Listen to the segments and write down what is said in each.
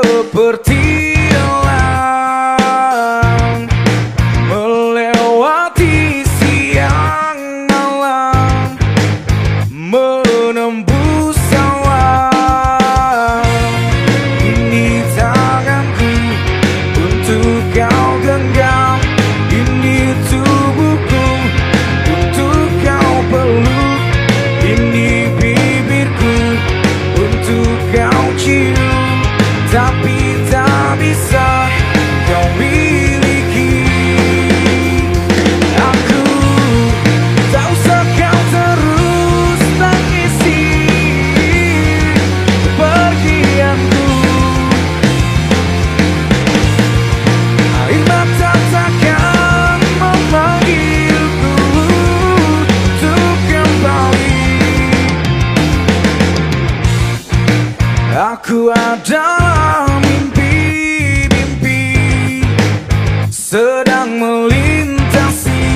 seperti elang melewati siang malam, menembus awan. Ini tanganku untuk kau genggam, ini tubuhku untuk kau peluk, ini bibirku untuk kau cium, tapi tak bisa kau miliki. Aku tak usah kau terus tangisi kepergianku. Air mata takkan memanggilku untuk kembali. Aku adalah mimpi-mimpi sedang melintasi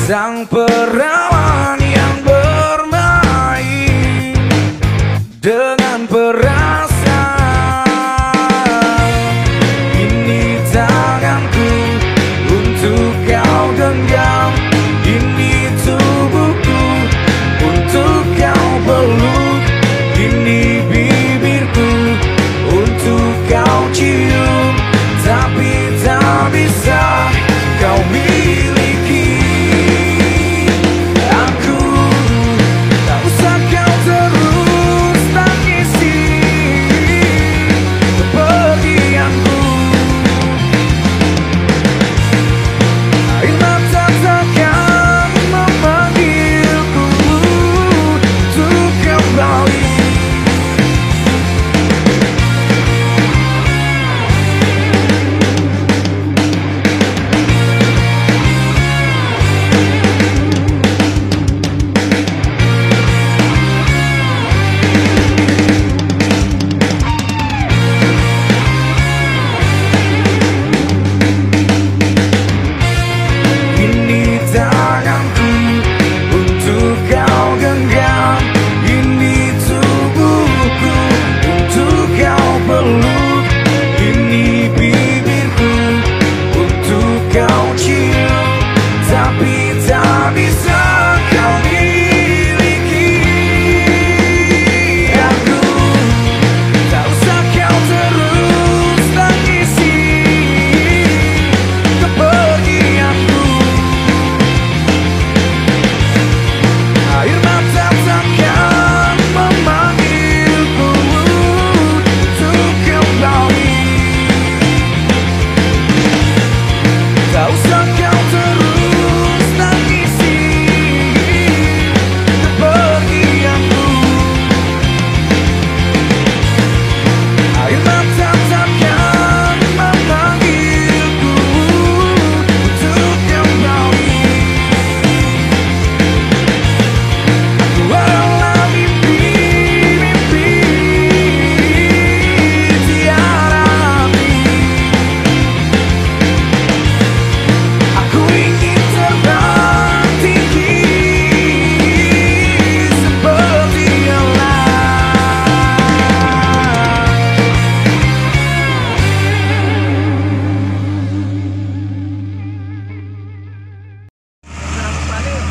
sang perawan yang bermain dengan perasaan. Ini tanganku untuk kau genggam, ini tubuhku untuk kau peluk, ini bibirku untuk kau cium, tapi tak bisa kau miliki. Aku tak usah kau terus tangisi kepergianku. Air mata takkan memanggilku untuk kembali. Ini tanganku untuk kau genggam, ini tubuhku untuk kau peluk, ini bibirku untuk kau cium, tapi tak bisa kau miliki. Aku tak usah kau terus tangisi kepergianku. Air mata takkan memanggilku untuk kembali. Tak usah kau terus tangisi kepergianku. Air mata takkan memanggilku untuk kembali. Aku adalah mimpi-mimpi tiada arti. Aku ingin terbang tinggi seperti elang.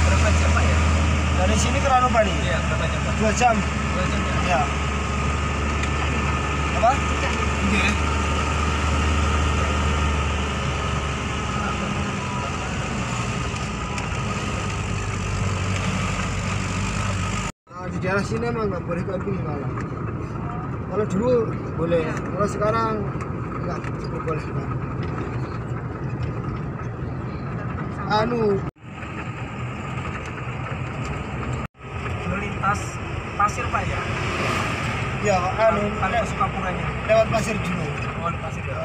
Berapa jam Pak ya? Dari sini ke Ranupani Iya, berapa jam Pak? 2 jam. 2 jam ya? Ya. Apa? Iya. Nah, di daerah sini emang nggak boleh camping malah. Kalau dulu boleh, kalau sekarang nggak cukup boleh. Anu, Melintas pasir Pak ya? ya anu Ada Sukapungannya. lewat pasir dulu. Oh, pasir ya.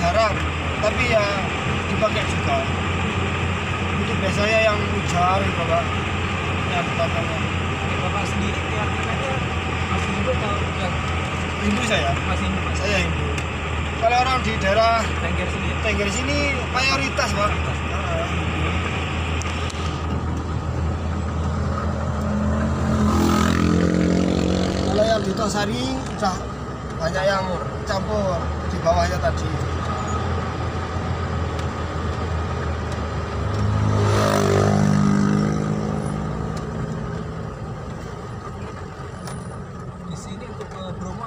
jarang, tapi ya dipakai juga. Itu biasanya yang ujar gitu Pak. Ini ada tantangan. Bapak sendiri keyakinannya masih hidup atau udah Hindu saya, masih hidup mas? saya Hindu. Kalau orang di daerah Tengger sini ya? Tengger sini mayoritas Pak. Hindu. Kalau yang di Tosari udah banyak yang campur di bawahnya tadi. Di sini untuk ke Bromo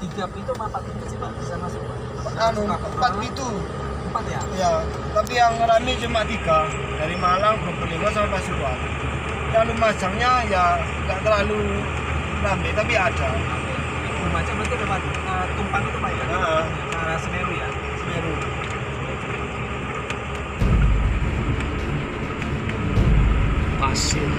3 pintu apa 4 pintu sih Pak bisa masuk Pak? Anu, 4 pintu. 4 ya? Ya, tapi yang rame cuma 3 dari Malang, Probolinggo sama Pasuruan. Yang Lumajangnya ya nggak terlalu rame, tapi ada. Lumajang berarti lewat Tumpang itu Pak ya? Heeh. Ke arah Semeru ya? Semeru. Pasir.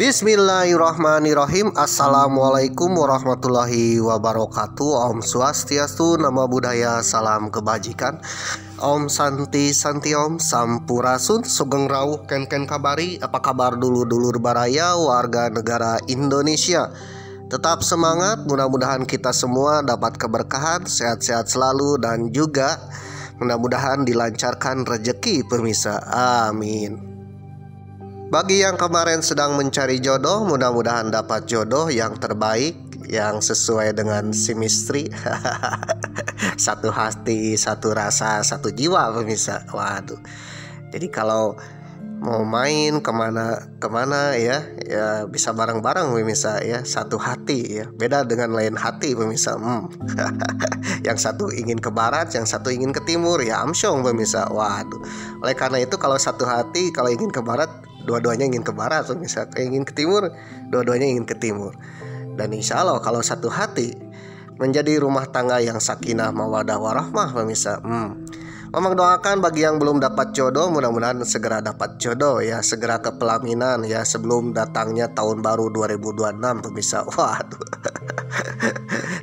Bismillahirrahmanirrahim. Assalamualaikum warahmatullahi wabarakatuh. Om Swastiastu, Namo Buddhaya, salam kebajikan. Om Santi Santi Om Sampurasun, Sugeng Rawuh Ken Ken Kabari. Apa kabar dulur-dulur baraya warga negara Indonesia? Tetap semangat, mudah-mudahan kita semua dapat keberkahan, sehat-sehat selalu, dan juga mudah-mudahan dilancarkan rezeki pemirsa. Amin. Bagi yang kemarin sedang mencari jodoh, mudah-mudahan dapat jodoh yang terbaik, yang sesuai dengan chemistry. Satu hati, satu rasa, satu jiwa pemirsa. Waduh. Jadi kalau mau main kemana ya bisa bareng-bareng pemirsa ya, satu hati ya. Beda dengan lain hati pemirsa. Yang satu ingin ke barat, yang satu ingin ke timur ya, amsyong pemirsa. Waduh. Oleh karena itu kalau satu hati, kalau ingin ke barat, dua-duanya ingin ke barat pemirsa. Kalau ingin ke timur, dua-duanya ingin ke timur. Dan insya Allah kalau satu hati menjadi rumah tangga yang sakinah mawadah warahmah pemirsa. Memang doakan bagi yang belum dapat jodoh, mudah-mudahan segera dapat jodoh ya, segera ke pelaminan ya sebelum datangnya tahun baru 2026 pemirsa. Waduh.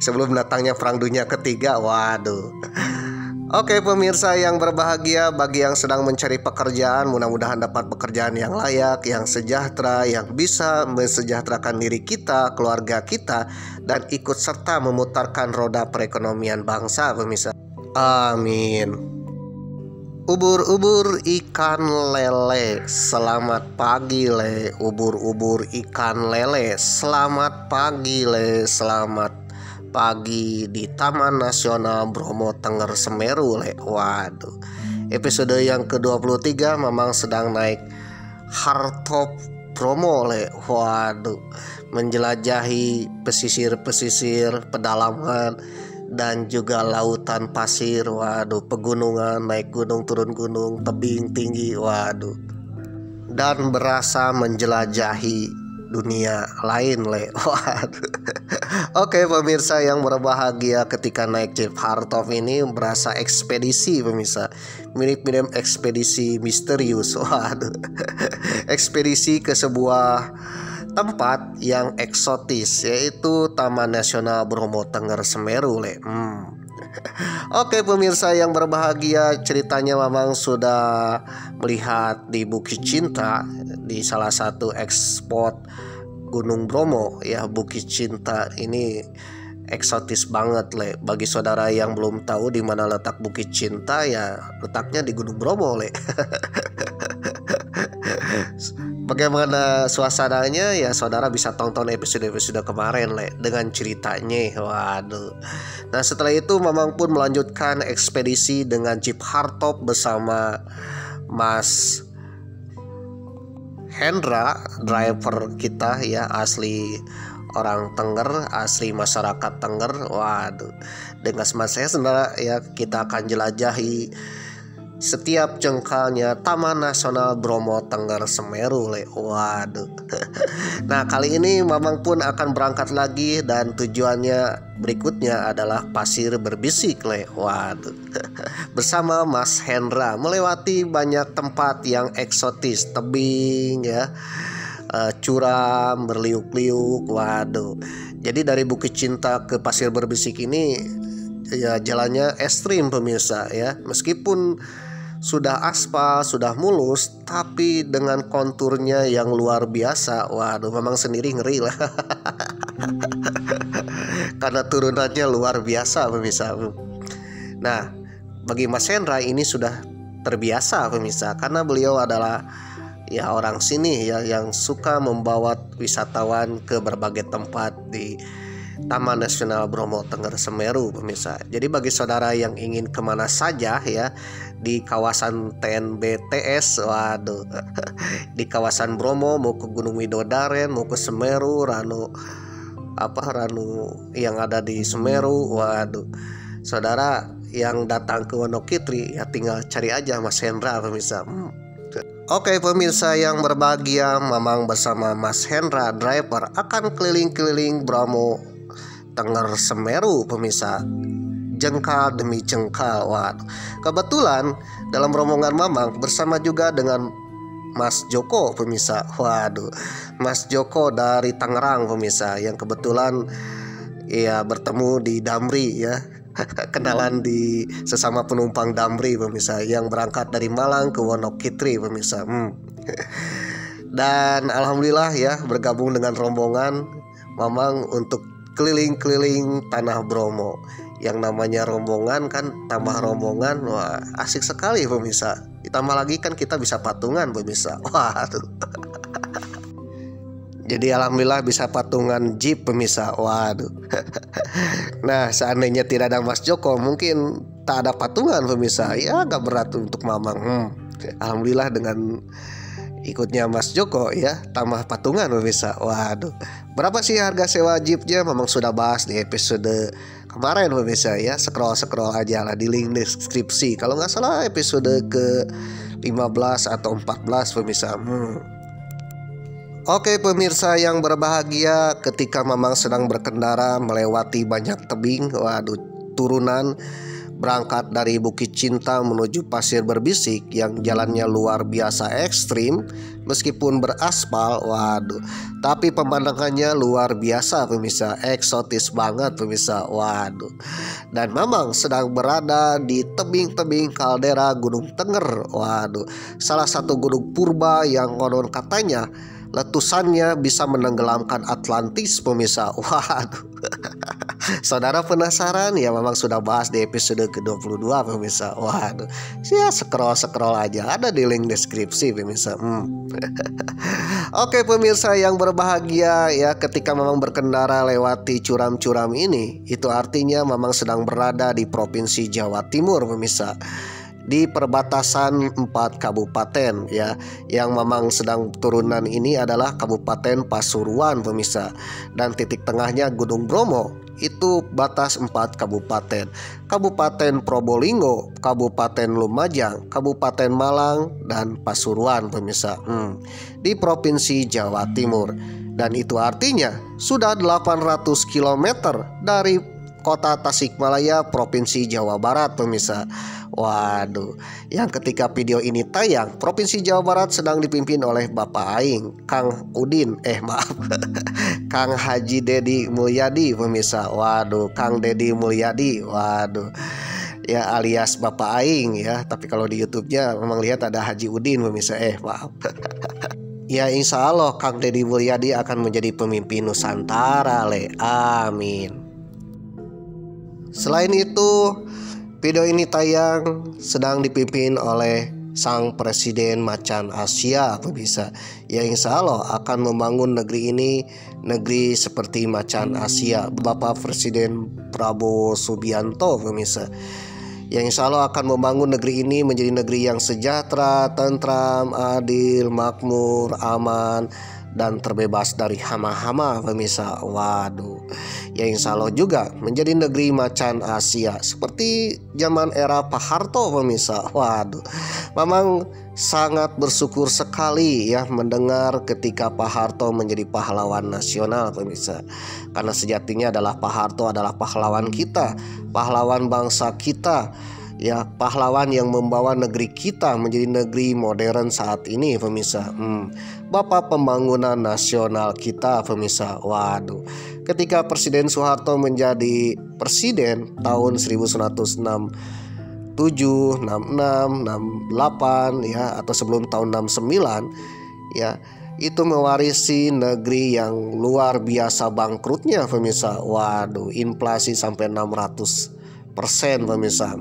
Sebelum datangnya perang dunia ketiga. Waduh. Oke pemirsa yang berbahagia, bagi yang sedang mencari pekerjaan, mudah-mudahan dapat pekerjaan yang layak, yang sejahtera, yang bisa mensejahterakan diri kita, keluarga kita, dan ikut serta memutarkan roda perekonomian bangsa pemirsa. Amin. Ubur-ubur ikan lele, selamat pagi le. Ubur-ubur ikan lele, selamat pagi le. Selamat pagi di Taman Nasional Bromo Tengger Semeru le. Waduh. Episode yang ke-23 memang sedang naik hardtop Bromo le. Waduh. Menjelajahi pesisir-pesisir, pedalaman, dan juga lautan pasir. Waduh, pegunungan, naik gunung, turun gunung, tebing tinggi. Waduh. Dan berasa menjelajahi dunia lain le. Waduh. Oke pemirsa yang berbahagia, ketika naik jeep hardtop ini berasa ekspedisi pemirsa. Mirip-mirip ekspedisi misterius. Waduh. Ekspedisi ke sebuah tempat yang eksotis, yaitu Taman Nasional Bromo Tengger Semeru le. Oke pemirsa yang berbahagia, ceritanya memang sudah melihat di Bukit Cinta, di salah satu ekspot Gunung Bromo ya. Bukit Cinta ini eksotis banget le. Bagi saudara yang belum tahu di mana letak Bukit Cinta, ya letaknya di Gunung Bromo le. Bagaimana suasananya ya, saudara bisa tonton episode-episode kemarin le, dengan ceritanya. Waduh. Nah setelah itu Mamang pun melanjutkan ekspedisi dengan jeep hardtop bersama Mas Hendra, driver kita ya, asli orang Tengger, asli masyarakat Tengger. Waduh. Dengan Mas Hendra ya, kita akan jelajahi setiap jengkalnya Taman Nasional Bromo Tengger Semeru le. Waduh. Nah kali ini Mamang pun akan berangkat lagi, dan tujuannya berikutnya adalah Pasir Berbisik le. Waduh. Bersama Mas Hendra melewati banyak tempat yang eksotis, tebing ya, curam, berliuk-liuk. Waduh. Jadi dari Bukit Cinta ke Pasir Berbisik ini ya jalannya ekstrim pemirsa ya. Meskipun sudah aspal, sudah mulus, tapi dengan konturnya yang luar biasa. Waduh, memang sendiri ngeri lah. Karena turunannya luar biasa pemirsa. Nah, bagi Mas Hendra ini sudah terbiasa pemirsa, karena beliau adalah ya orang sini ya, yang suka membawa wisatawan ke berbagai tempat di Taman Nasional Bromo Tengger Semeru pemirsa. Jadi bagi saudara yang ingin kemana saja ya di kawasan TNBTS, waduh, di kawasan Bromo, mau ke Gunung Widodaren, mau ke Semeru, Ranu yang ada di Semeru. Waduh, saudara yang datang ke Wonokitri ya tinggal cari aja Mas Hendra pemirsa. Oke pemirsa yang berbahagia, Mamang bersama Mas Hendra driver akan keliling-keliling Bromo Tengger Semeru pemirsa, jengkal demi jengkal. Waduh. Kebetulan dalam rombongan Mamang bersama juga dengan Mas Joko pemirsa. Waduh, Mas Joko dari Tangerang pemirsa, yang kebetulan ya bertemu di Damri ya. Kenalan di sesama penumpang Damri pemirsa, yang berangkat dari Malang ke Wonokitri pemirsa. Dan alhamdulillah ya, bergabung dengan rombongan Mamang untuk keliling-keliling Tanah Bromo. Yang namanya rombongan kan tambah rombongan, wah asik sekali pemirsa. Ditambah lagi kan kita bisa patungan pemirsa. Waduh. Jadi alhamdulillah bisa patungan jeep pemirsa. Waduh. Nah, seandainya tidak ada Mas Joko, mungkin tak ada patungan pemirsa. Ya agak berat untuk Mamang. Alhamdulillah dengan ikutnya Mas Joko ya, tambah patungan pemirsa. Waduh. Berapa sih harga sewa jeepnya? Memang sudah bahas di episode kemarin pemirsa ya. Scroll aja lah di link deskripsi. Kalau nggak salah episode ke 15 atau 14 pemirsa. Oke pemirsa yang berbahagia, ketika Mamang sedang berkendara melewati banyak tebing, waduh, turunan berangkat dari Bukit Cinta menuju Pasir Berbisik yang jalannya luar biasa ekstrim meskipun beraspal, waduh, tapi pemandangannya luar biasa pemirsa, eksotis banget pemirsa, waduh. Dan Mamang sedang berada di tebing-tebing kaldera Gunung Tenger, waduh, salah satu gunung purba yang konon katanya letusannya bisa menenggelamkan Atlantis pemirsa. Waduh. Saudara penasaran? Ya memang sudah bahas di episode ke-22 pemirsa. Waduh. Ya scroll aja, ada di link deskripsi pemirsa. Oke pemirsa yang berbahagia ya, ketika Mamang berkendara lewati curam-curam ini, itu artinya Mamang sedang berada di Provinsi Jawa Timur pemirsa, di perbatasan 4 kabupaten ya. Yang Mamang sedang turunan ini adalah Kabupaten Pasuruan pemirsa, dan titik tengahnya Gunung Bromo. Itu batas 4 kabupaten: Kabupaten Probolinggo, Kabupaten Lumajang, Kabupaten Malang, dan Pasuruan pemirsa, di Provinsi Jawa Timur. Dan itu artinya sudah 800 km dari kota Tasikmalaya, Provinsi Jawa Barat pemirsa. Waduh, yang ketika video ini tayang, Provinsi Jawa Barat sedang dipimpin oleh Bapak Aing, Kang Udin, Kang Haji Dedi Mulyadi pemirsa. Waduh, Kang Dedi Mulyadi, waduh, ya alias Bapak Aing ya. Tapi kalau di YouTube-nya memang lihat ada Haji Udin pemirsa. Maaf. Ya insya Allah Kang Dedi Mulyadi akan menjadi pemimpin Nusantara amin. Selain itu, video ini tayang sedang dipimpin oleh sang Presiden Macan Asia pemirsa, yang insya Allah akan membangun negeri ini, negeri seperti Macan Asia, Bapak Presiden Prabowo Subianto pemirsa, yang insya Allah akan membangun negeri ini menjadi negeri yang sejahtera, tentram, adil, makmur, aman, dan terbebas dari hama-hama pemirsa. Waduh, ya insya Allah juga menjadi negeri Macan Asia seperti zaman era Pak Harto pemirsa. Waduh, Mamang sangat bersyukur sekali ya mendengar ketika Pak Harto menjadi pahlawan nasional pemirsa, karena sejatinya adalah Pak Harto adalah pahlawan kita, pahlawan bangsa kita ya, pahlawan yang membawa negeri kita menjadi negeri modern saat ini pemirsa. Bapak pembangunan nasional kita pemirsa. Waduh, ketika Presiden Soeharto menjadi presiden tahun 1967, 66, 68 ya, atau sebelum tahun 69 ya, itu mewarisi negeri yang luar biasa bangkrutnya pemirsa. Waduh, inflasi sampai 600% pemirsa.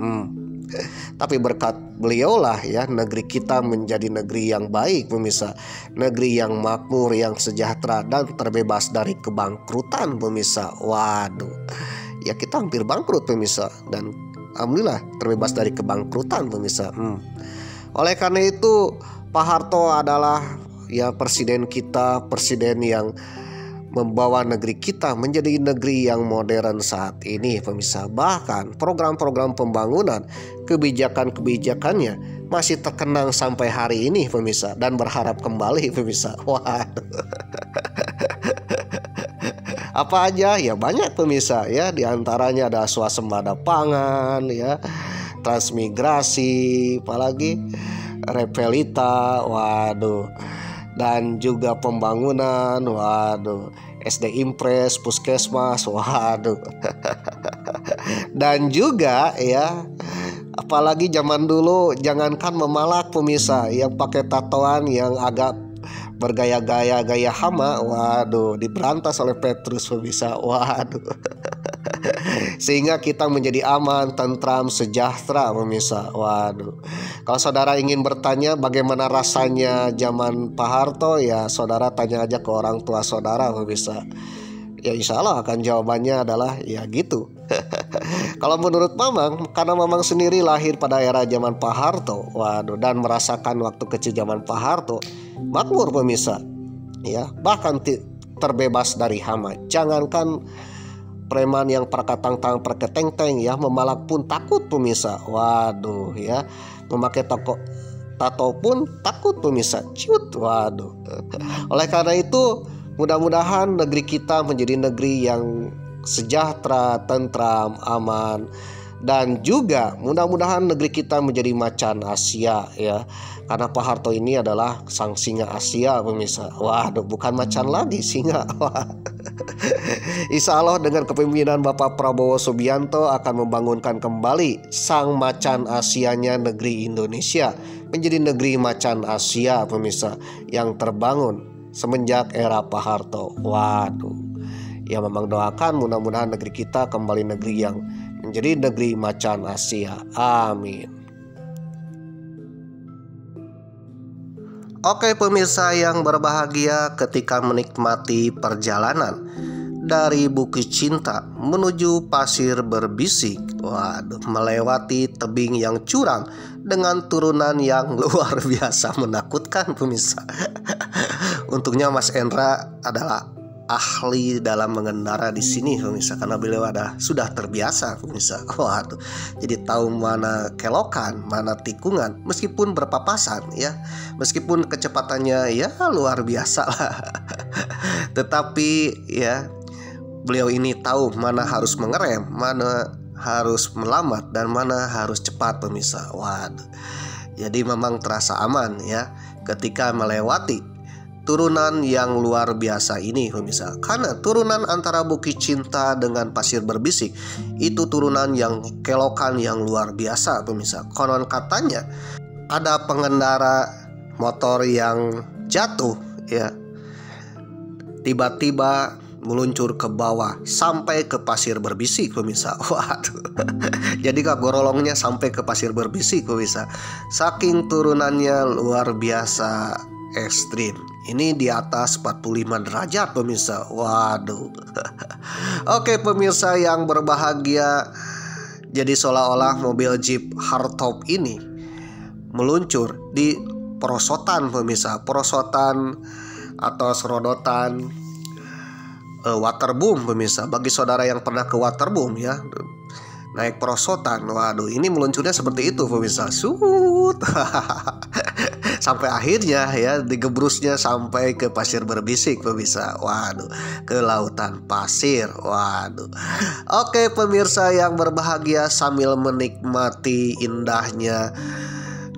Tapi berkat beliau lah ya, negeri kita menjadi negeri yang baik pemirsa, negeri yang makmur, yang sejahtera, dan terbebas dari kebangkrutan pemirsa. Waduh, ya kita hampir bangkrut pemirsa, dan alhamdulillah terbebas dari kebangkrutan pemirsa. Oleh karena itu Pak Harto adalah ya presiden kita, presiden yang membawa negeri kita menjadi negeri yang modern saat ini pemirsa. Bahkan program-program pembangunan, kebijakan-kebijakannya masih terkenang sampai hari ini pemirsa, dan berharap kembali pemirsa. Waduh. Apa aja ya, banyak pemirsa ya, diantaranya ada swasembada pangan ya, transmigrasi, apalagi repelita, waduh, dan juga pembangunan, waduh, SD Impres, puskesmas, waduh. Dan juga ya, apalagi zaman dulu, jangankan memalak pemirsa, yang pakai tatoan yang agak bergaya-gaya gaya hama, waduh, diberantas oleh Petrus pemirsa, waduh. Sehingga kita menjadi aman, tentram, sejahtera pemirsa, waduh. Kalau saudara ingin bertanya bagaimana rasanya zaman Pak Harto, ya saudara tanya aja ke orang tua saudara pemirsa. Ya insya Allah akan jawabannya adalah ya gitu. Kalau menurut Mamang, karena Mamang sendiri lahir pada era zaman Pak Harto, waduh, dan merasakan waktu kecil zaman Pak Harto, makmur pemirsa, ya, bahkan terbebas dari hama. Jangankan preman yang perkatang-tang perketeng-teng ya, memalak pun takut pemirsa, waduh ya, memakai tato pun takut pemirsa, ciut, waduh. Oleh karena itu, mudah-mudahan negeri kita menjadi negeri yang sejahtera, tentram, aman, dan juga mudah-mudahan negeri kita menjadi macan Asia ya. Karena Pak Harto ini adalah sang singa Asia pemirsa. Waduh, bukan macan lagi, singa. Insya Allah dengan kepemimpinan Bapak Prabowo Subianto akan membangunkan kembali sang macan Asianya negeri Indonesia menjadi negeri macan Asia pemirsa yang terbangun semenjak era Pak Harto. Waduh. Ya memang doakan mudah-mudahan negeri kita kembali negeri yang menjadi negeri macan Asia. Amin. Oke pemirsa yang berbahagia, ketika menikmati perjalanan dari Bukit Cinta menuju Pasir Berbisik, waduh, melewati tebing yang curam dengan turunan yang luar biasa menakutkan pemirsa. Untungnya Mas Endra adalah ahli dalam mengendara di sini pemirsa, karena beliau sudah terbiasa pemirsa. Waduh, jadi tahu mana kelokan, mana tikungan, meskipun berpapasan ya, meskipun kecepatannya ya luar biasa lah. Tetapi ya, beliau ini tahu mana harus mengerem, mana harus melambat, dan mana harus cepat pemirsa. Waduh, jadi memang terasa aman ya ketika melewati turunan yang luar biasa ini pemirsa. Karena turunan antara Bukit Cinta dengan Pasir Berbisik itu turunan yang kelokan yang luar biasa pemirsa. Konon katanya ada pengendara motor yang jatuh ya, tiba-tiba meluncur ke bawah sampai ke Pasir Berbisik pemirsa. Waduh. Jadi kak gorolongnya sampai ke Pasir Berbisik pemirsa. Saking turunannya luar biasa ekstrim. Ini di atas 45 derajat pemirsa. Waduh. Oke pemirsa yang berbahagia, jadi seolah-olah mobil Jeep hardtop ini meluncur di perosotan pemirsa. Perosotan atau serodotan waterboom pemirsa. Bagi saudara yang pernah ke waterboom ya, naik perosotan, waduh, ini meluncurnya seperti itu pemirsa. Sut. Sampai akhirnya ya digebrusnya sampai ke Pasir Berbisik pemirsa. Waduh, ke lautan pasir. Waduh. Oke pemirsa yang berbahagia, sambil menikmati indahnya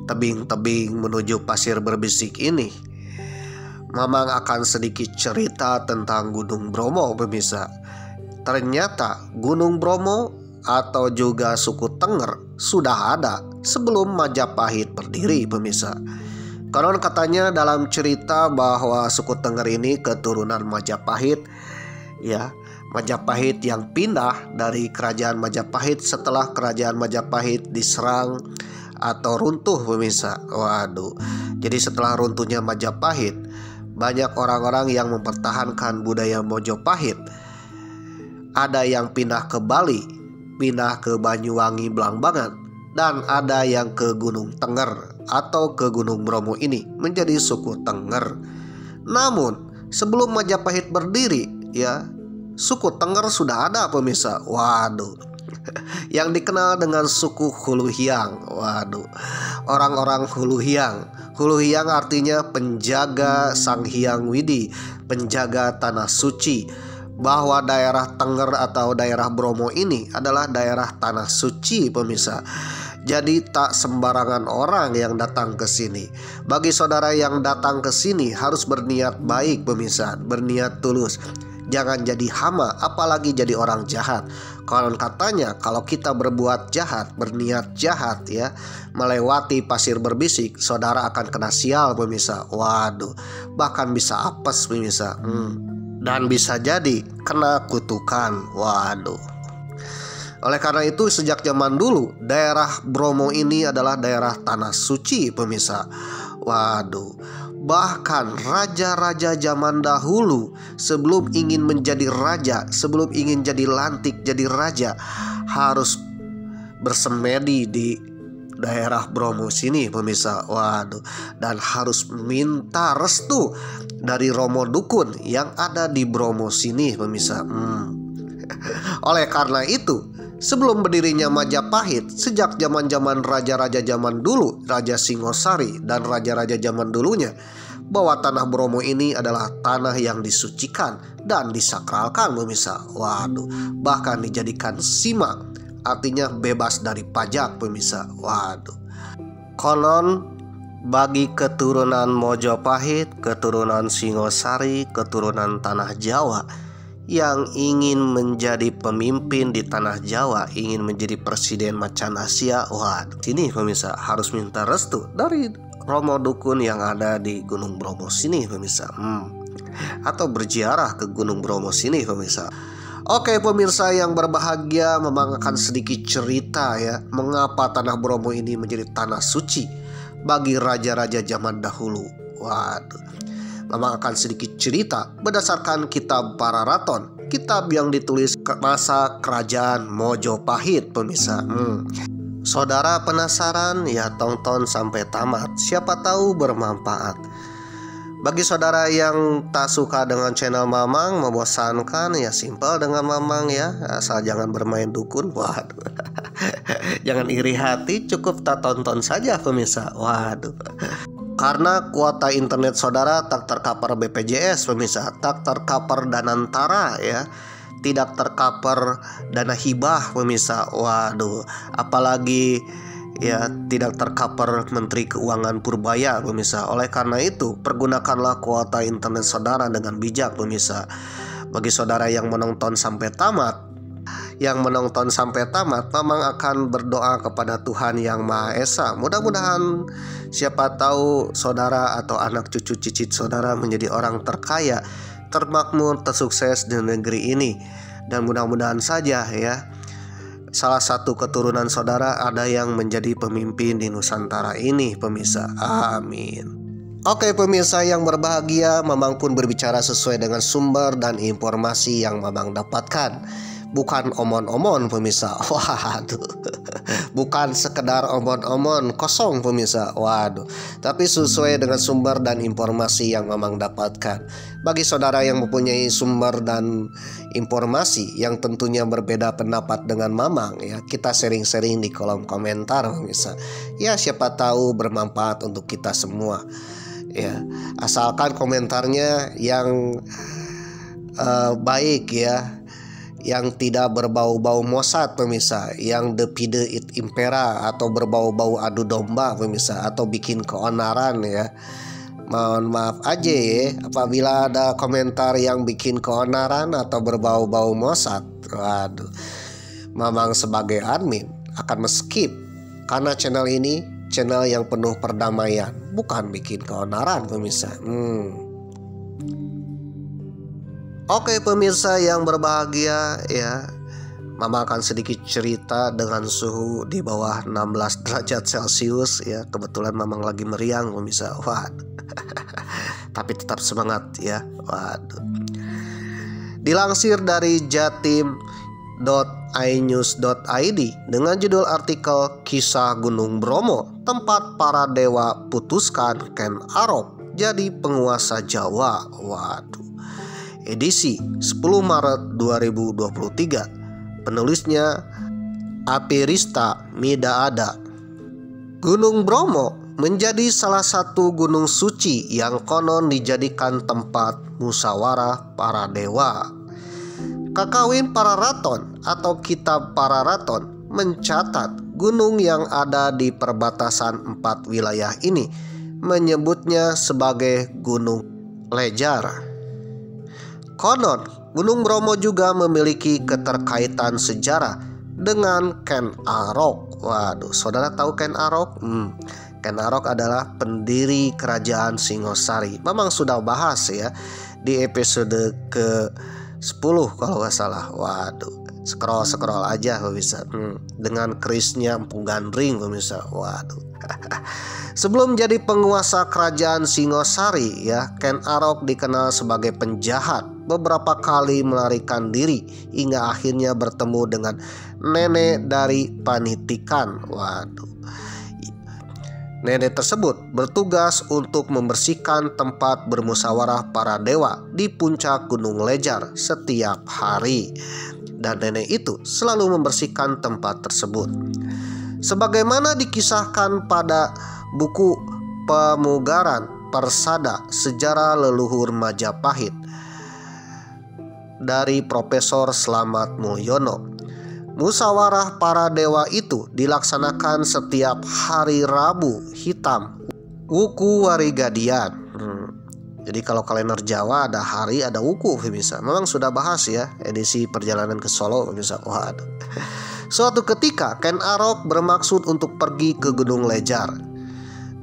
tebing-tebing menuju Pasir Berbisik ini, Mamang akan sedikit cerita tentang Gunung Bromo pemirsa. Ternyata Gunung Bromo atau juga suku Tengger sudah ada sebelum Majapahit berdiri pemirsa. Konon katanya dalam cerita bahwa suku Tengger ini keturunan Majapahit ya, Majapahit yang pindah dari kerajaan Majapahit setelah kerajaan Majapahit diserang atau runtuh pemirsa. Waduh. Jadi setelah runtuhnya Majapahit, banyak orang-orang yang mempertahankan budaya Mojopahit. Ada yang pindah ke Bali, pindah ke Banyuwangi, Blambangan, dan ada yang ke Gunung Tengger atau ke Gunung Bromo ini menjadi suku Tengger. Namun sebelum Majapahit berdiri ya, suku Tengger sudah ada pemirsa. Waduh. Yang dikenal dengan suku Hulu Hiang. Waduh. Orang-orang Hulu Hiang. Hulu Hiang artinya penjaga Sang Hyang Widi, penjaga tanah suci. Bahwa daerah Tengger atau daerah Bromo ini adalah daerah tanah suci pemirsa. Jadi tak sembarangan orang yang datang ke sini. Bagi saudara yang datang ke sini harus berniat baik pemirsa, berniat tulus. Jangan jadi hama, apalagi jadi orang jahat. Konon katanya kalau kita berbuat jahat, berniat jahat ya, melewati pasir berbisik, saudara akan kena sial pemirsa. Waduh, bahkan bisa apes pemirsa. Dan bisa jadi kena kutukan. Waduh. Oleh karena itu sejak zaman dulu daerah Bromo ini adalah daerah tanah suci pemirsa. Waduh, bahkan raja-raja zaman dahulu sebelum ingin menjadi raja, sebelum ingin jadi lantik jadi raja, harus bersemedi di daerah Bromo sini pemirsa. Waduh, dan harus minta restu dari romo dukun yang ada di Bromo sini pemirsa. Oleh karena itu sebelum berdirinya Majapahit, sejak zaman-zaman raja-raja zaman dulu, Raja Singosari dan raja-raja zaman dulunya, bahwa tanah Bromo ini adalah tanah yang disucikan dan disakralkan pemirsa. Waduh, bahkan dijadikan sima, artinya bebas dari pajak pemirsa. Waduh. Konon bagi keturunan Mojopahit, keturunan Singosari, keturunan tanah Jawa yang ingin menjadi pemimpin di tanah Jawa, ingin menjadi presiden macan Asia, wah sini pemirsa harus minta restu dari romo dukun yang ada di Gunung Bromo sini pemirsa. Atau berziarah ke Gunung Bromo sini pemirsa. Oke pemirsa yang berbahagia, memang akan sedikit cerita ya, mengapa tanah Bromo ini menjadi tanah suci bagi raja-raja zaman dahulu. Waduh, memang akan sedikit cerita berdasarkan kitab Pararaton, kitab yang ditulis ke masa kerajaan Mojopahit pemirsa. Saudara penasaran? Ya tonton sampai tamat, siapa tahu bermanfaat. Bagi saudara yang tak suka dengan channel Mamang, membosankan, ya simpel dengan Mamang ya, asal jangan bermain dukun. Waduh. Jangan iri hati, cukup tak tonton saja pemirsa. Waduh. Karena kuota internet saudara tak tercover BPJS pemirsa, tak tercover Danantara ya, tidak tercover dana hibah pemirsa. Waduh, apalagi ya tidak tercover Menteri Keuangan Purbaya pemirsa. Oleh karena itu pergunakanlah kuota internet saudara dengan bijak pemirsa. Bagi saudara yang menonton sampai tamat, Mamang akan berdoa kepada Tuhan Yang Maha Esa. Mudah-mudahan siapa tahu saudara atau anak cucu cicit saudara menjadi orang terkaya, termakmur, tersukses di negeri ini. Dan mudah-mudahan saja ya, salah satu keturunan saudara ada yang menjadi pemimpin di Nusantara ini pemirsa. Amin. Oke pemirsa yang berbahagia, Mamang pun berbicara sesuai dengan sumber dan informasi yang Mamang dapatkan. Bukan omon-omon pemirsa. Waduh. Bukan sekedar omon-omon kosong pemirsa. Waduh. Tapi sesuai dengan sumber dan informasi yang Mamang dapatkan. Bagi saudara yang mempunyai sumber dan informasi yang tentunya berbeda pendapat dengan Mamang ya, kita sharing-sharing di kolom komentar pemirsa. Ya siapa tahu bermanfaat untuk kita semua. Ya, asalkan komentarnya yang baik ya, yang tidak berbau-bau Mossad pemirsa, yang depide it impera atau berbau-bau adu domba pemirsa, atau bikin keonaran ya. Mohon maaf aja ya apabila ada komentar yang bikin keonaran atau berbau-bau Mossad. Waduh, Mamang sebagai admin akan skip, karena channel ini channel yang penuh perdamaian, bukan bikin keonaran pemirsa. Oke pemirsa yang berbahagia ya, Mama akan sedikit cerita dengan suhu di bawah 16 derajat Celcius ya. Kebetulan Mamang lagi meriang pemirsa. Waduh. Tapi tetap semangat ya. Waduh. Dilansir dari jatim.inews.id dengan judul artikel Kisah Gunung Bromo, tempat para dewa putuskan Ken Arok jadi penguasa Jawa. Waduh. Edisi 10 Maret 2023. Penulisnya Apirista Midaada. Gunung Bromo menjadi salah satu gunung suci yang konon dijadikan tempat musyawarah para dewa. Kakawin Pararaton atau kitab Pararaton mencatat gunung yang ada di perbatasan 4 wilayah ini menyebutnya sebagai Gunung Lejar. Konon, Gunung Bromo juga memiliki keterkaitan sejarah dengan Ken Arok. Waduh, saudara tahu Ken Arok? Ken Arok adalah pendiri kerajaan Singosari. Memang sudah bahas ya di episode ke-10 kalau nggak salah. Waduh, scroll aja bisa. Dengan kerisnya Empu Gandring bisa. Waduh. Sebelum jadi penguasa kerajaan Singosari ya, Ken Arok dikenal sebagai penjahat. Beberapa kali melarikan diri hingga akhirnya bertemu dengan nenek dari Panitikan. Waduh. Nenek tersebut bertugas untuk membersihkan tempat bermusyawarah para dewa di puncak Gunung Lejar setiap hari. Dan nenek itu selalu membersihkan tempat tersebut. Sebagaimana dikisahkan pada buku Pemugaran Persada Sejarah Leluhur Majapahit dari Profesor Slamet Mulyono, musyawarah para dewa itu dilaksanakan setiap hari Rabu hitam Wuku Warigadian. Jadi kalau kalender Jawa ada hari ada wuku bisa. Memang sudah bahas ya edisi perjalanan ke Solo bisa. Waduh. Suatu ketika Ken Arok bermaksud untuk pergi ke Gunung Lejar.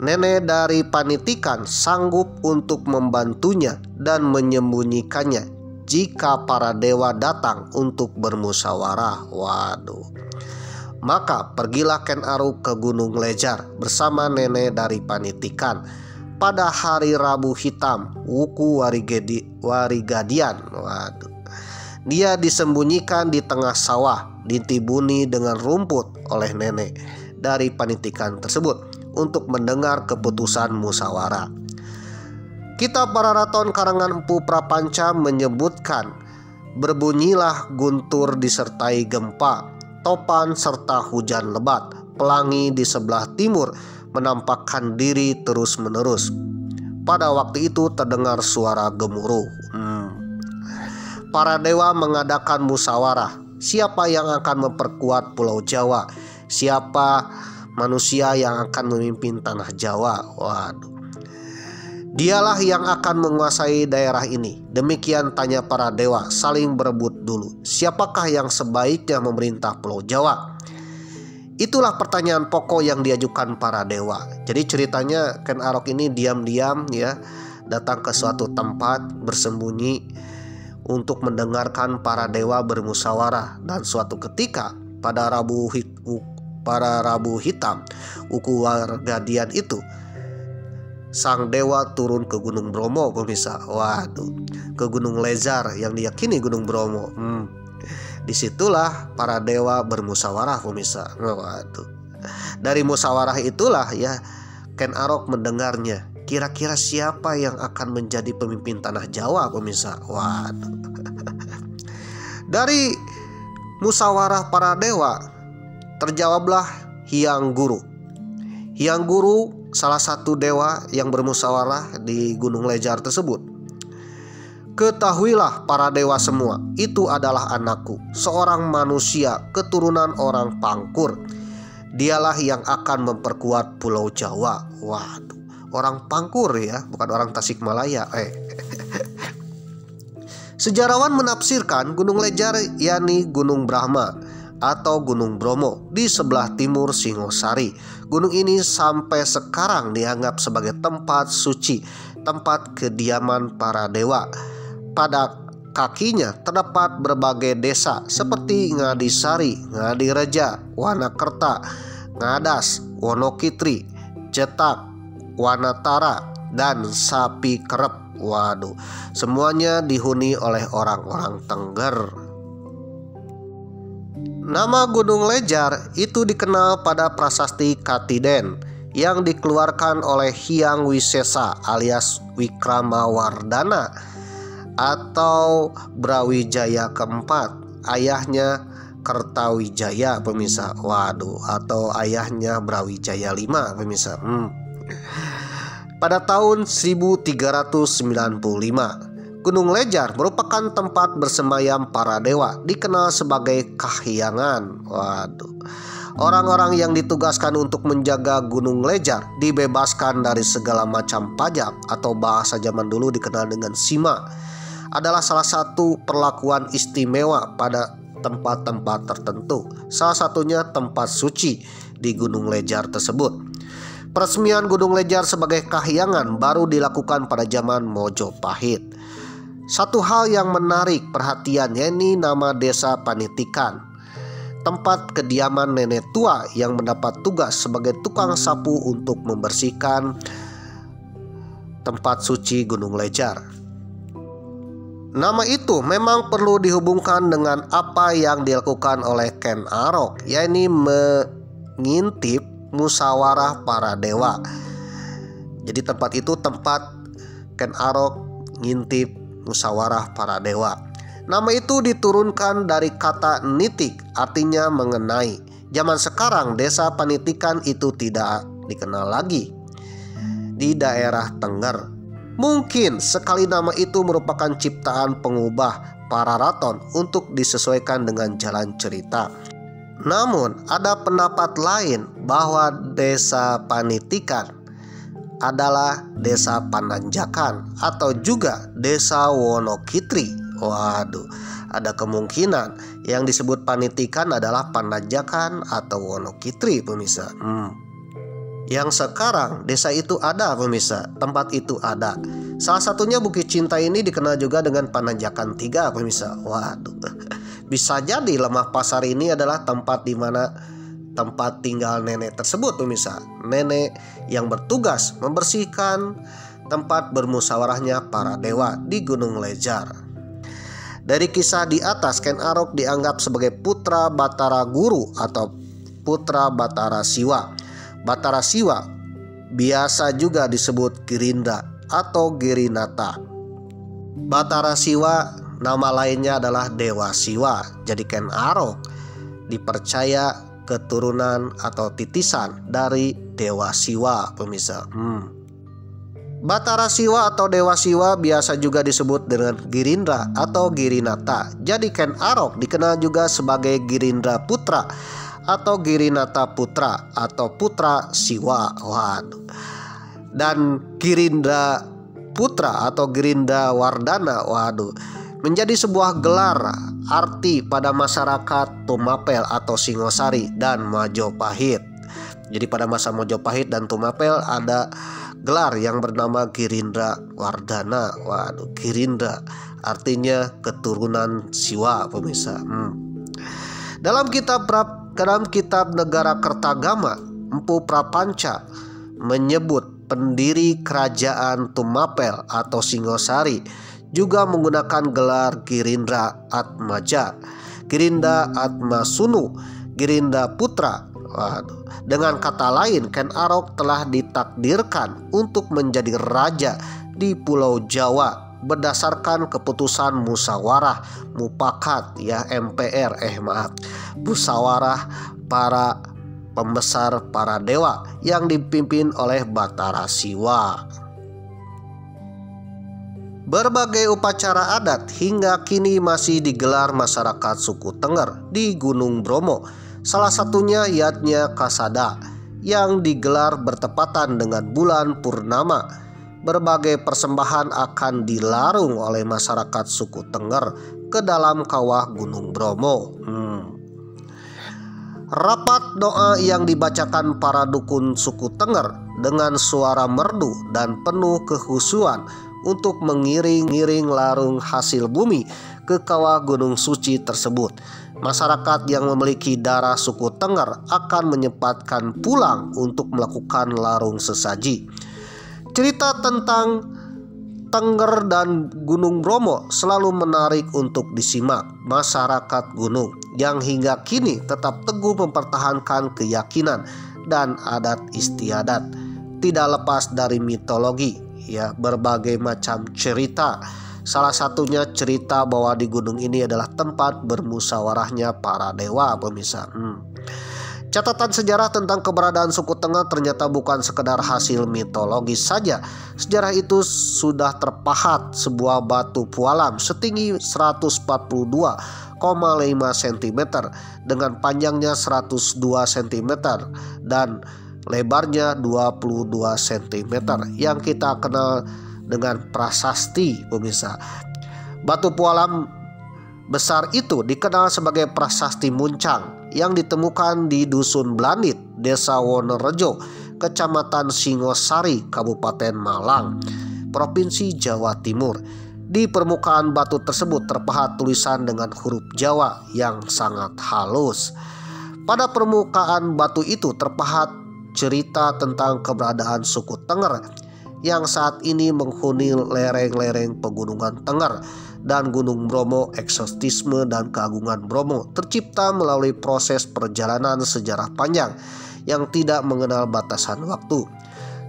Nenek dari Panitikan sanggup untuk membantunya dan menyembunyikannya jika para dewa datang untuk bermusyawarah. Waduh. Maka pergilah Ken Arok ke Gunung Lejar bersama nenek dari Panitikan pada hari Rabu hitam Wuku Warigadian. Waduh. Dia disembunyikan di tengah sawah, ditibuni dengan rumput oleh nenek dari Panitikan tersebut untuk mendengar keputusan musyawarah. Kitab Pararaton karangan Empu Prapanca menyebutkan, berbunyilah guntur disertai gempa, topan serta hujan lebat. Pelangi di sebelah timur menampakkan diri terus-menerus. Pada waktu itu terdengar suara gemuruh. Para dewa mengadakan musyawarah. Siapa yang akan memperkuat Pulau Jawa? Siapa manusia yang akan memimpin tanah Jawa? Waduh. Dialah yang akan menguasai daerah ini. Demikian tanya para dewa, saling berebut dulu. Siapakah yang sebaiknya memerintah Pulau Jawa? Itulah pertanyaan pokok yang diajukan para dewa. Jadi ceritanya Ken Arok ini diam-diam ya datang ke suatu tempat bersembunyi untuk mendengarkan para dewa bermusyawarah. Dan suatu ketika pada Rabu hitam Wuku Warigadian itu, sang dewa turun ke Gunung Bromo pemirsa. Waduh, ke Gunung Lejar yang diyakini Gunung Bromo. Disitulah para dewa bermusyawarah pemirsa. Waduh. Dari musyawarah itulah ya Ken Arok mendengarnya. Kira-kira siapa yang akan menjadi pemimpin tanah Jawa pemirsa? Waduh. Dari musyawarah para dewa terjawablah Hyang Guru. Hyang Guru salah satu dewa yang bermusyawarah di Gunung Lejar tersebut. Ketahuilah para dewa semua, itu adalah anakku, seorang manusia keturunan orang Pangkur. Dialah yang akan memperkuat Pulau Jawa. Waduh, orang Pangkur ya, bukan orang Tasikmalaya. Sejarawan menafsirkan Gunung Lejar yakni Gunung Brahma atau Gunung Bromo di sebelah timur Singosari. Gunung ini sampai sekarang dianggap sebagai tempat suci, tempat kediaman para dewa. Pada kakinya terdapat berbagai desa seperti Ngadisari, Ngadireja, Wanakerta, Ngadas, Wonokitri, Cetak, Wanatara, dan Sapi Kerep. Waduh, semuanya dihuni oleh orang-orang Tengger. Nama Gunung Lejar itu dikenal pada prasasti Katiden yang dikeluarkan oleh Hyang Wisesa alias Wikramawardhana atau Brawijaya keempat, ayahnya Kertawijaya pemirsa. Waduh, atau ayahnya Brawijaya V pemirsa. Pada tahun 1395, Gunung Lejar merupakan tempat bersemayam para dewa, dikenal sebagai Kahyangan. Waduh. Orang-orang yang ditugaskan untuk menjaga Gunung Lejar dibebaskan dari segala macam pajak atau bahasa zaman dulu dikenal dengan sima. Adalah salah satu perlakuan istimewa pada tempat-tempat tertentu. Salah satunya tempat suci di Gunung Lejar tersebut. Peresmian Gunung Lejar sebagai kahyangan baru dilakukan pada zaman Mojopahit. Satu hal yang menarik perhatian yakni nama desa Panitikan, tempat kediaman nenek tua yang mendapat tugas sebagai tukang sapu untuk membersihkan tempat suci Gunung Lejar. Nama itu memang perlu dihubungkan dengan apa yang dilakukan oleh Ken Arok, yakni mengintip musyawarah para dewa. Jadi tempat itu tempat Ken Arok ngintip musyawarah para dewa. Nama itu diturunkan dari kata nitik, artinya mengenai. Zaman sekarang desa Panitikan itu tidak dikenal lagi di daerah Tengger. Mungkin sekali nama itu merupakan ciptaan pengubah para raton untuk disesuaikan dengan jalan cerita. Namun ada pendapat lain bahwa desa Panitikan adalah desa Pananjakan atau juga desa Wonokitri. Waduh, ada kemungkinan yang disebut Panitikan adalah Pananjakan atau Wonokitri, pemirsa. Yang sekarang desa itu ada, pemirsa, tempat itu ada. Salah satunya Bukit Cinta ini dikenal juga dengan Pananjakan 3, pemirsa. Waduh. Bisa jadi Lemah Pasar ini adalah tempat di mana tempat tinggal nenek tersebut, pemirsa. Nenek yang bertugas membersihkan tempat bermusyawarahnya para dewa di Gunung Lejar. Dari kisah di atas, Ken Arok dianggap sebagai putra Batara Guru atau putra Batara Siwa. Batara Siwa biasa juga disebut Girindra atau Girinata. Batara Siwa nama lainnya adalah Dewa Siwa. Jadi Ken Arok dipercaya keturunan atau titisan dari Dewa Siwa, pemirsa. Batara Siwa atau Dewa Siwa biasa juga disebut dengan Girindra atau Girinata. Jadi Ken Arok dikenal juga sebagai Girindra Putra atau Girinata Putra atau Putra Siwa. Waduh. Dan Girindra Putra atau Girindra Wardana, waduh, menjadi sebuah gelar arti pada masyarakat Tumapel atau Singosari dan Majapahit. Jadi pada masa Majapahit dan Tumapel ada gelar yang bernama Girindra Wardana. Waduh, Girindra artinya keturunan Siwa, pemirsa. Dalam kitab Negara Kertagama, Empu Prapanca menyebut pendiri kerajaan Tumapel atau Singosari juga menggunakan gelar Girindra Atmaja, Girindra Atmasunu, Girindra Putra. Waduh. Dengan kata lain, Ken Arok telah ditakdirkan untuk menjadi raja di Pulau Jawa berdasarkan keputusan musyawarah mufakat musyawarah para pembesar para dewa yang dipimpin oleh Batara Siwa. Berbagai upacara adat hingga kini masih digelar masyarakat suku Tengger di Gunung Bromo. Salah satunya Yatnya Kasada yang digelar bertepatan dengan bulan purnama. Berbagai persembahan akan dilarung oleh masyarakat suku Tengger ke dalam kawah Gunung Bromo. Rapat doa yang dibacakan para dukun suku Tengger dengan suara merdu dan penuh kehusuan untuk mengiring-iring larung hasil bumi ke kawah gunung suci tersebut. Masyarakat yang memiliki darah suku Tengger akan menyempatkan pulang untuk melakukan larung sesaji. Cerita tentang Tengger dan Gunung Bromo selalu menarik untuk disimak masyarakat gunung yang hingga kini tetap teguh mempertahankan keyakinan dan adat istiadat. Tidak lepas dari mitologi, ya, berbagai macam cerita. Salah satunya cerita bahwa di gunung ini adalah tempat bermusyawarahnya para dewa, pemirsa. Catatan sejarah tentang keberadaan suku Tengger ternyata bukan sekedar hasil mitologis saja. Sejarah itu sudah terpahat sebuah batu pualam setinggi 142,5 cm dengan panjangnya 102 cm dan lebarnya 22 cm yang kita kenal dengan prasasti pemirsa. Batu pualam besar itu dikenal sebagai Prasasti Muncang yang ditemukan di Dusun Blandit, Desa Wonorejo, Kecamatan Singosari, Kabupaten Malang, Provinsi Jawa Timur. Di permukaan batu tersebut terpahat tulisan dengan huruf Jawa yang sangat halus. Pada permukaan batu itu terpahat cerita tentang keberadaan suku Tenger yang saat ini menghuni lereng-lereng pegunungan Tenger dan Gunung Bromo. Eksotisme dan keagungan Bromo tercipta melalui proses perjalanan sejarah panjang yang tidak mengenal batasan waktu.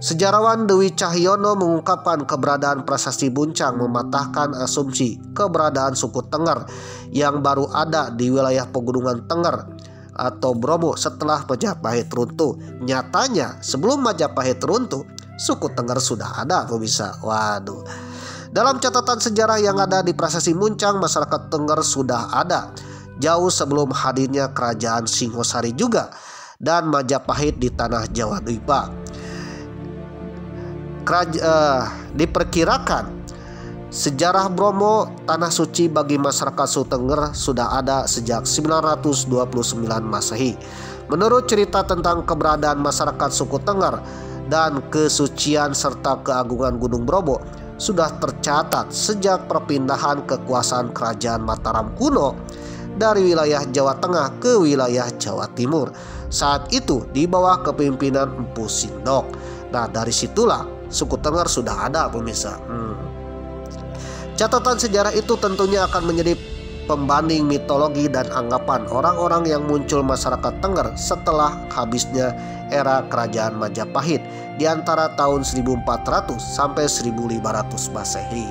Sejarawan Dewi Cahyono mengungkapkan keberadaan Prasasti Muncang mematahkan asumsi keberadaan suku Tenger yang baru ada di wilayah pegunungan Tenger atau Bromo setelah Majapahit runtuh. Nyatanya sebelum Majapahit runtuh, suku Tenger sudah ada pemirsa. Waduh. Dalam catatan sejarah yang ada di Prasasti Muncang, masyarakat Tenger sudah ada jauh sebelum hadirnya kerajaan Singosari juga dan Majapahit di tanah Jawa Dwipa. Diperkirakan sejarah Bromo, tanah suci bagi masyarakat suku Tenger, sudah ada sejak 929 Masehi. Menurut cerita tentang keberadaan masyarakat suku Tenger dan kesucian serta keagungan Gunung Bromo sudah tercatat sejak perpindahan kekuasaan kerajaan Mataram kuno dari wilayah Jawa Tengah ke wilayah Jawa Timur. Saat itu di bawah kepemimpinan Empu Sindok. Nah, dari situlah suku Tenger sudah ada pemirsa. Catatan sejarah itu tentunya akan menjadi pembanding mitologi dan anggapan orang-orang yang muncul masyarakat Tenger setelah habisnya era kerajaan Majapahit di antara tahun 1400 sampai 1500 Masehi.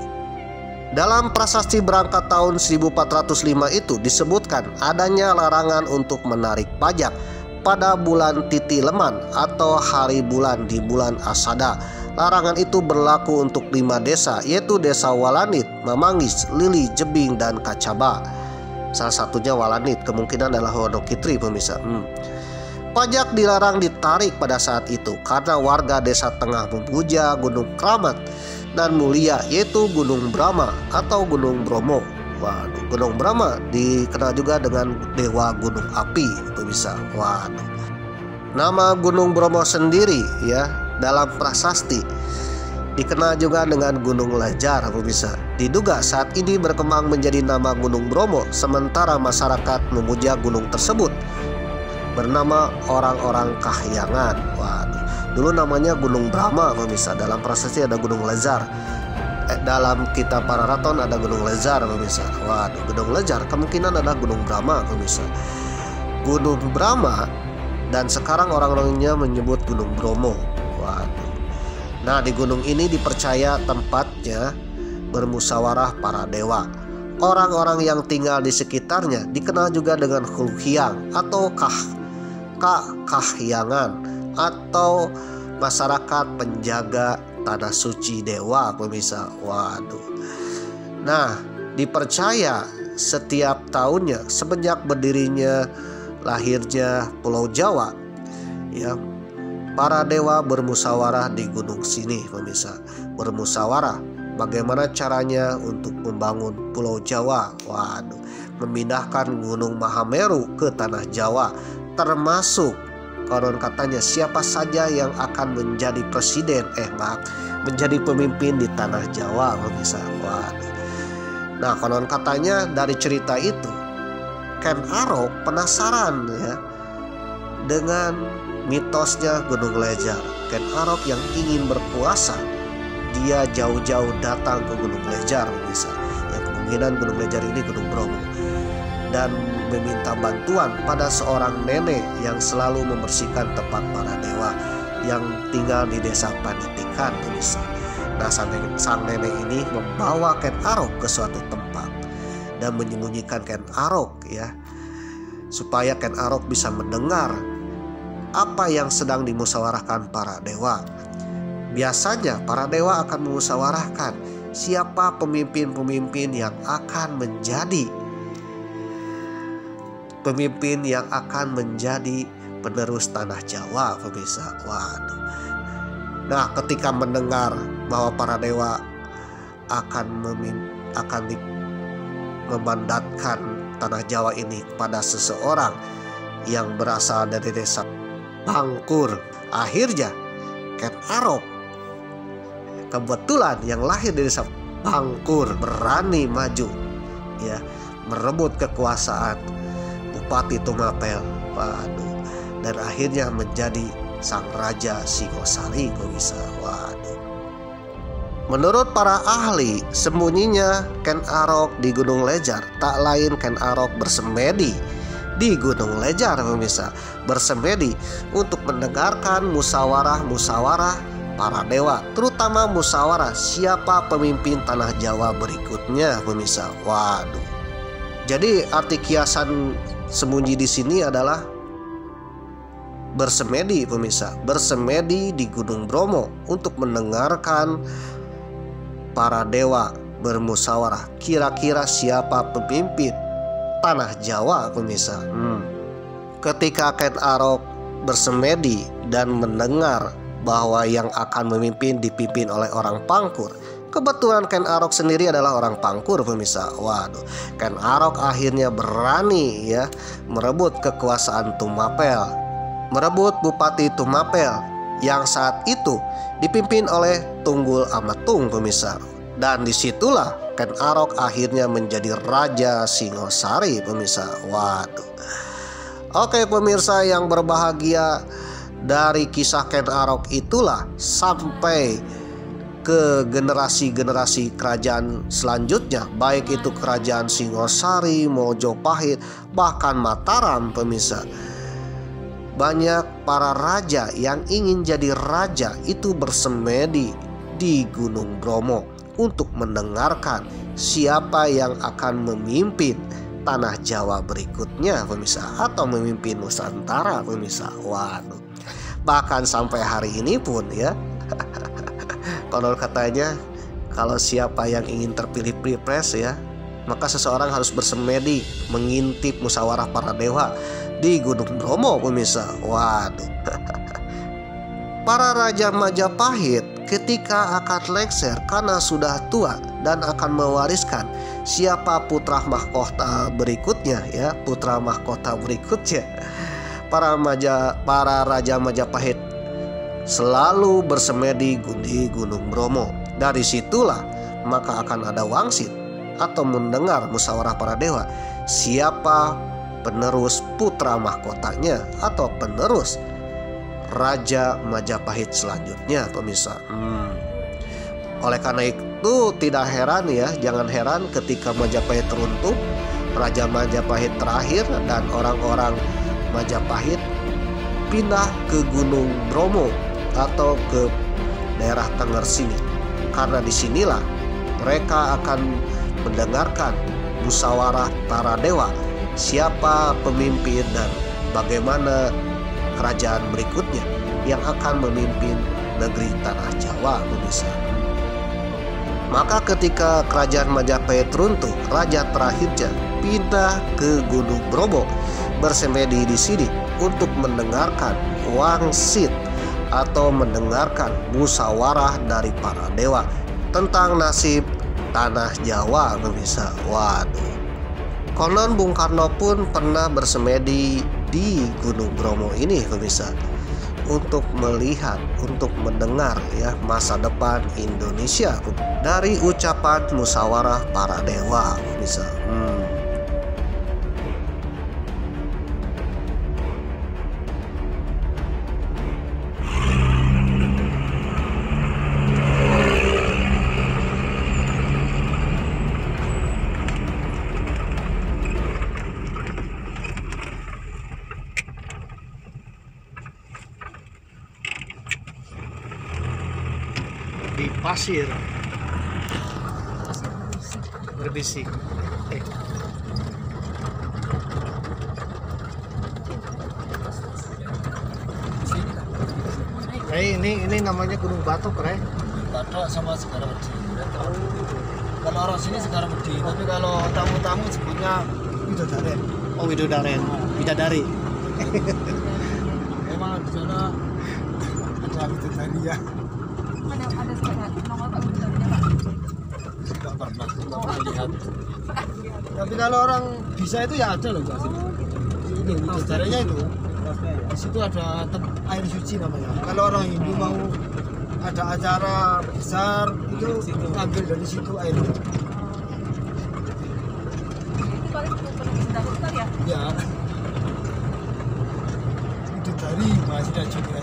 Dalam prasasti berangkat tahun 1405 itu disebutkan adanya larangan untuk menarik pajak pada bulan Titi Leman atau hari bulan di bulan Asada. Larangan itu berlaku untuk 5 desa, yaitu Desa Walanit, Mamangis, Lili, Jebing, dan Kacaba. Salah satunya Walanit, kemungkinan adalah Wonokitri pemirsa. Pajak dilarang ditarik pada saat itu karena warga desa tengah memuja Gunung Kramat dan mulia, yaitu Gunung Brahma atau Gunung Bromo. Waduh, Gunung Brahma dikenal juga dengan dewa gunung api pemirsa. Waduh. Nama Gunung Bromo sendiri ya dalam prasasti dikenal juga dengan Gunung Lajar pemirsa. Diduga saat ini berkembang menjadi nama Gunung Bromo, sementara masyarakat memuja gunung tersebut bernama orang-orang Kahyangan. Waduh, dulu namanya Gunung Brahma pemirsa. Dalam prasasti ada Gunung Lajar. Dalam kitab Pararaton ada Gunung Lajar pemirsa. Waduh, Gunung Lajar kemungkinan adalah Gunung Brahma pemirsa. Gunung Brahma dan sekarang orang-orangnya menyebut Gunung Bromo. Waduh. Nah, di gunung ini dipercaya tempatnya bermusyawarah para dewa. Orang-orang yang tinggal di sekitarnya dikenal juga dengan Hulhyang atau Kahyangan atau masyarakat penjaga tanah suci dewa pemirsa. Waduh. Nah, dipercaya setiap tahunnya semenjak berdirinya lahirnya Pulau Jawa ya, para dewa bermusyawarah di gunung sini pemirsa. Bermusyawarah bagaimana caranya untuk membangun Pulau Jawa. Waduh, memindahkan Gunung Mahameru ke tanah Jawa, termasuk konon katanya siapa saja yang akan menjadi presiden menjadi pemimpin di tanah Jawa pemirsa. Waduh. Nah, konon katanya dari cerita itu Ken Arok penasaran ya dengan mitosnya Gunung Lajar. Ken Arok yang ingin berkuasa, dia jauh-jauh datang ke Gunung Lajar pemirsa. Yang kemungkinan Gunung Lajar ini Gunung Bromo, dan meminta bantuan pada seorang nenek yang selalu membersihkan tempat para dewa yang tinggal di desa Panitikan pemirsa. Nah, sang nenek ini membawa Ken Arok ke suatu tempat dan menyembunyikan Ken Arok ya, supaya Ken Arok bisa mendengar apa yang sedang dimusyawarahkan para dewa. Biasanya para dewa akan memusyawarahkan siapa pemimpin-pemimpin yang akan menjadi pemimpin yang akan menjadi penerus tanah Jawa, pemirsa. Waduh. Nah, ketika mendengar bahwa para dewa akan memandatkan tanah Jawa ini kepada seseorang yang berasal dari desa Pangkur, akhirnya Ken Arok kebetulan yang lahir dari desa Pangkur berani maju, ya, merebut kekuasaan Bupati Tumapel. Waduh. Dan akhirnya menjadi sang raja Singosari, kok bisa. Waduh. Menurut para ahli, sembunyinya Ken Arok di Gunung Lejar tak lain Ken Arok bersemedi di Gunung Lejar, pemirsa, bersemedi untuk mendengarkan musyawarah para dewa, terutama musyawarah siapa pemimpin tanah Jawa berikutnya, pemirsa. Waduh. Jadi arti kiasan sembunyi di sini adalah bersemedi, pemirsa, bersemedi di Gunung Bromo untuk mendengarkan para dewa bermusyawarah kira-kira siapa pemimpin tanah Jawa, pemirsa. Ketika Ken Arok bersemedi dan mendengar bahwa yang akan memimpin dipimpin oleh orang Pangkur, kebetulan Ken Arok sendiri adalah orang Pangkur, pemirsa. Waduh, Ken Arok akhirnya berani, ya, merebut kekuasaan Tumapel, merebut Bupati Tumapel yang saat itu dipimpin oleh Tunggul Amatung, pemirsa. Dan disitulah Ken Arok akhirnya menjadi Raja Singosari, pemirsa. Waduh. Oke, pemirsa yang berbahagia, dari kisah Ken Arok itulah sampai ke generasi-generasi kerajaan selanjutnya, baik itu kerajaan Singosari, Mojopahit, bahkan Mataram, pemirsa. Banyak para raja yang ingin jadi raja itu bersemedi di Gunung Bromo untuk mendengarkan siapa yang akan memimpin tanah Jawa berikutnya, pemirsa, atau memimpin Nusantara, pemirsa. Waduh. Bahkan sampai hari ini pun, ya, konon katanya kalau siapa yang ingin terpilih pilpres, ya, maka seseorang harus bersemedi mengintip musyawarah para dewa di Gunung Bromo, pemirsa. Waduh. Para raja Majapahit ketika akan lengser karena sudah tua dan akan mewariskan siapa putra mahkota berikutnya, ya, putra mahkota berikutnya. Para raja Majapahit selalu bersemedi di Gunung Bromo. Dari situlah maka akan ada wangsit atau mendengar musyawarah para dewa siapa penerus putra mahkotanya atau penerus Raja Majapahit selanjutnya, pemirsa. Oleh karena itu tidak heran, ya, jangan heran ketika Majapahit runtuh, Raja Majapahit terakhir dan orang-orang Majapahit pindah ke Gunung Bromo atau ke daerah Tengger sini, karena disinilah mereka akan mendengarkan musyawarah para dewa siapa pemimpin dan bagaimana kerajaan berikutnya yang akan memimpin negeri tanah Jawa, pemirsa. Maka ketika kerajaan Majapahit runtuh, raja terakhirnya pindah ke Gunung Bromo, bersemedi di sini untuk mendengarkan wangsit atau mendengarkan musyawarah dari para dewa tentang nasib tanah Jawa, pemirsa. Waduh. Konon Bung Karno pun pernah bersemedi di Gunung Bromo ini, pemirsa, untuk melihat, untuk mendengar, ya, masa depan Indonesia dari ucapan musyawarah para dewa, pemirsa. Di pasir berbisik. Ini namanya Gunung Batok, Re. Batok sama Segara Wedi. Kalau orang sini Segara Wedi, tapi kalau tamu-tamu sebutnya Widodaren. Oh, Widodaren. Bidadari. Emang di sana ada bidadari ya. Ada sekarang nomor Pak Bidadarinya Pak. Tidak pernah lihat. Tapi kalau orang bisa itu ya ada loh Mbak. Ini bidadarinya itu. Di situ ada air suci namanya. Kalau orang Hindu mau ada acara besar itu ambil dari situ airnya. Itu paling penuh sedang ya. Ya. Itu dari masih ada juga